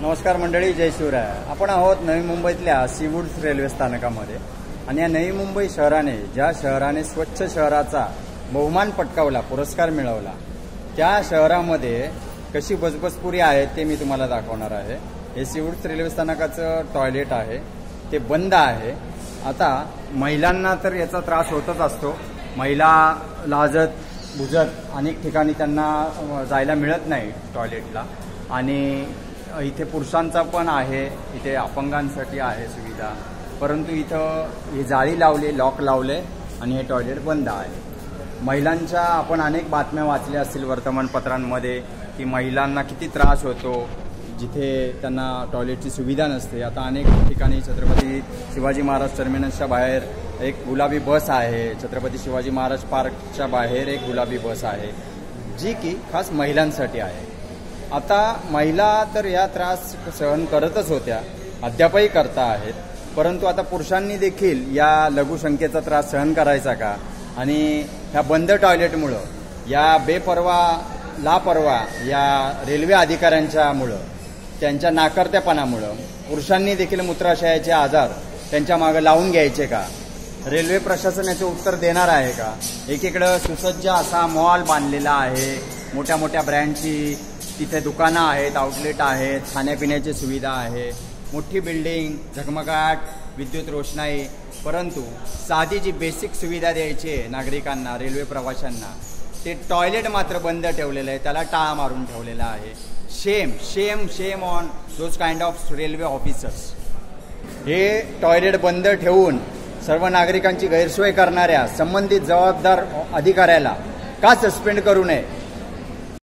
नमस्कार मंडळी, जय शिवराय. आपण आहोत नवी मुंबईतल्या सीवूड्स रेल्वे स्थानकामध्ये आणि या नवी मुंबई शहराने ज्या शहराने स्वच्छ शहराचा बहुमान पटकावला, पुरस्कार मिळवला, त्या शहरामध्ये कशी बजबजपुरी आहे ते मी तुम्हाला दाखवणार आहे. हे सीवूड्स रेल्वे स्थानकाचं टॉयलेट आहे, ते बंद आहे. आता महिलांना तर याचा त्रास होतच असतो. महिला लाजत बुजत अनेक ठिकाणी त्यांना जायला मिळत नाही टॉयलेटला. आणि इथे पुरुषांचा पण आहे, इथे अपंगांसाठी आहे सुविधा, परंतु इथं ही जाळी लावली, लॉक लावले आणि हे टॉयलेट बंद आहे. महिलांच्या आपण अनेक बातम्या वाचल्या असतील वर्तमानपत्रांमध्ये की महिलांना किती त्रास होतो जिथे त्यांना टॉयलेटची सुविधा नसते. आता अनेक ठिकाणी छत्रपती शिवाजी महाराज टर्मिनसच्या बाहेर एक गुलाबी बस आहे, छत्रपती शिवाजी महाराज पार्कच्या बाहेर एक गुलाबी बस आहे जी की खास महिलांसाठी आहे. आता महिला तर या त्रास सहन करतच होत्या, अद्यापही करता आहेत, परंतु आता पुरुषांनी देखील या लघुशंकेचा त्रास सहन करायचा का? आणि ह्या बंद टॉयलेटमुळं, या बेपर्वा लापर्वा या रेल्वे अधिकाऱ्यांच्यामुळं, त्यांच्या नाकर्तेपणामुळं पुरुषांनी देखील मूत्राशयाचे आजार त्यांच्या मागे लावून घ्यायचे का? रेल्वे प्रशासन याचे उत्तर देणार आहे का? एकीकडं सुसज्ज असा मॉल बांधलेला आहे, मोठ्या मोठ्या ब्रँडची तिथे दुकानं आहेत, आउटलेट आहेत, खाण्यापिण्याची सुविधा आहे, मोठी बिल्डिंग, झगमगाट, विद्युत रोषणाई, परंतु साधी जी बेसिक सुविधा द्यायची आहे नागरिकांना, रेल्वे प्रवाशांना, ते टॉयलेट मात्र बंद ठेवलेलं आहे, त्याला टाळा मारून ठेवलेला आहे. शेम शेम shame on those kind of railway officers. हे टॉयलेट बंद ठेवून सर्व नागरिकांची गैरसोय करणाऱ्या संबंधित जबाबदार अधिकाऱ्याला का सस्पेंड करू नये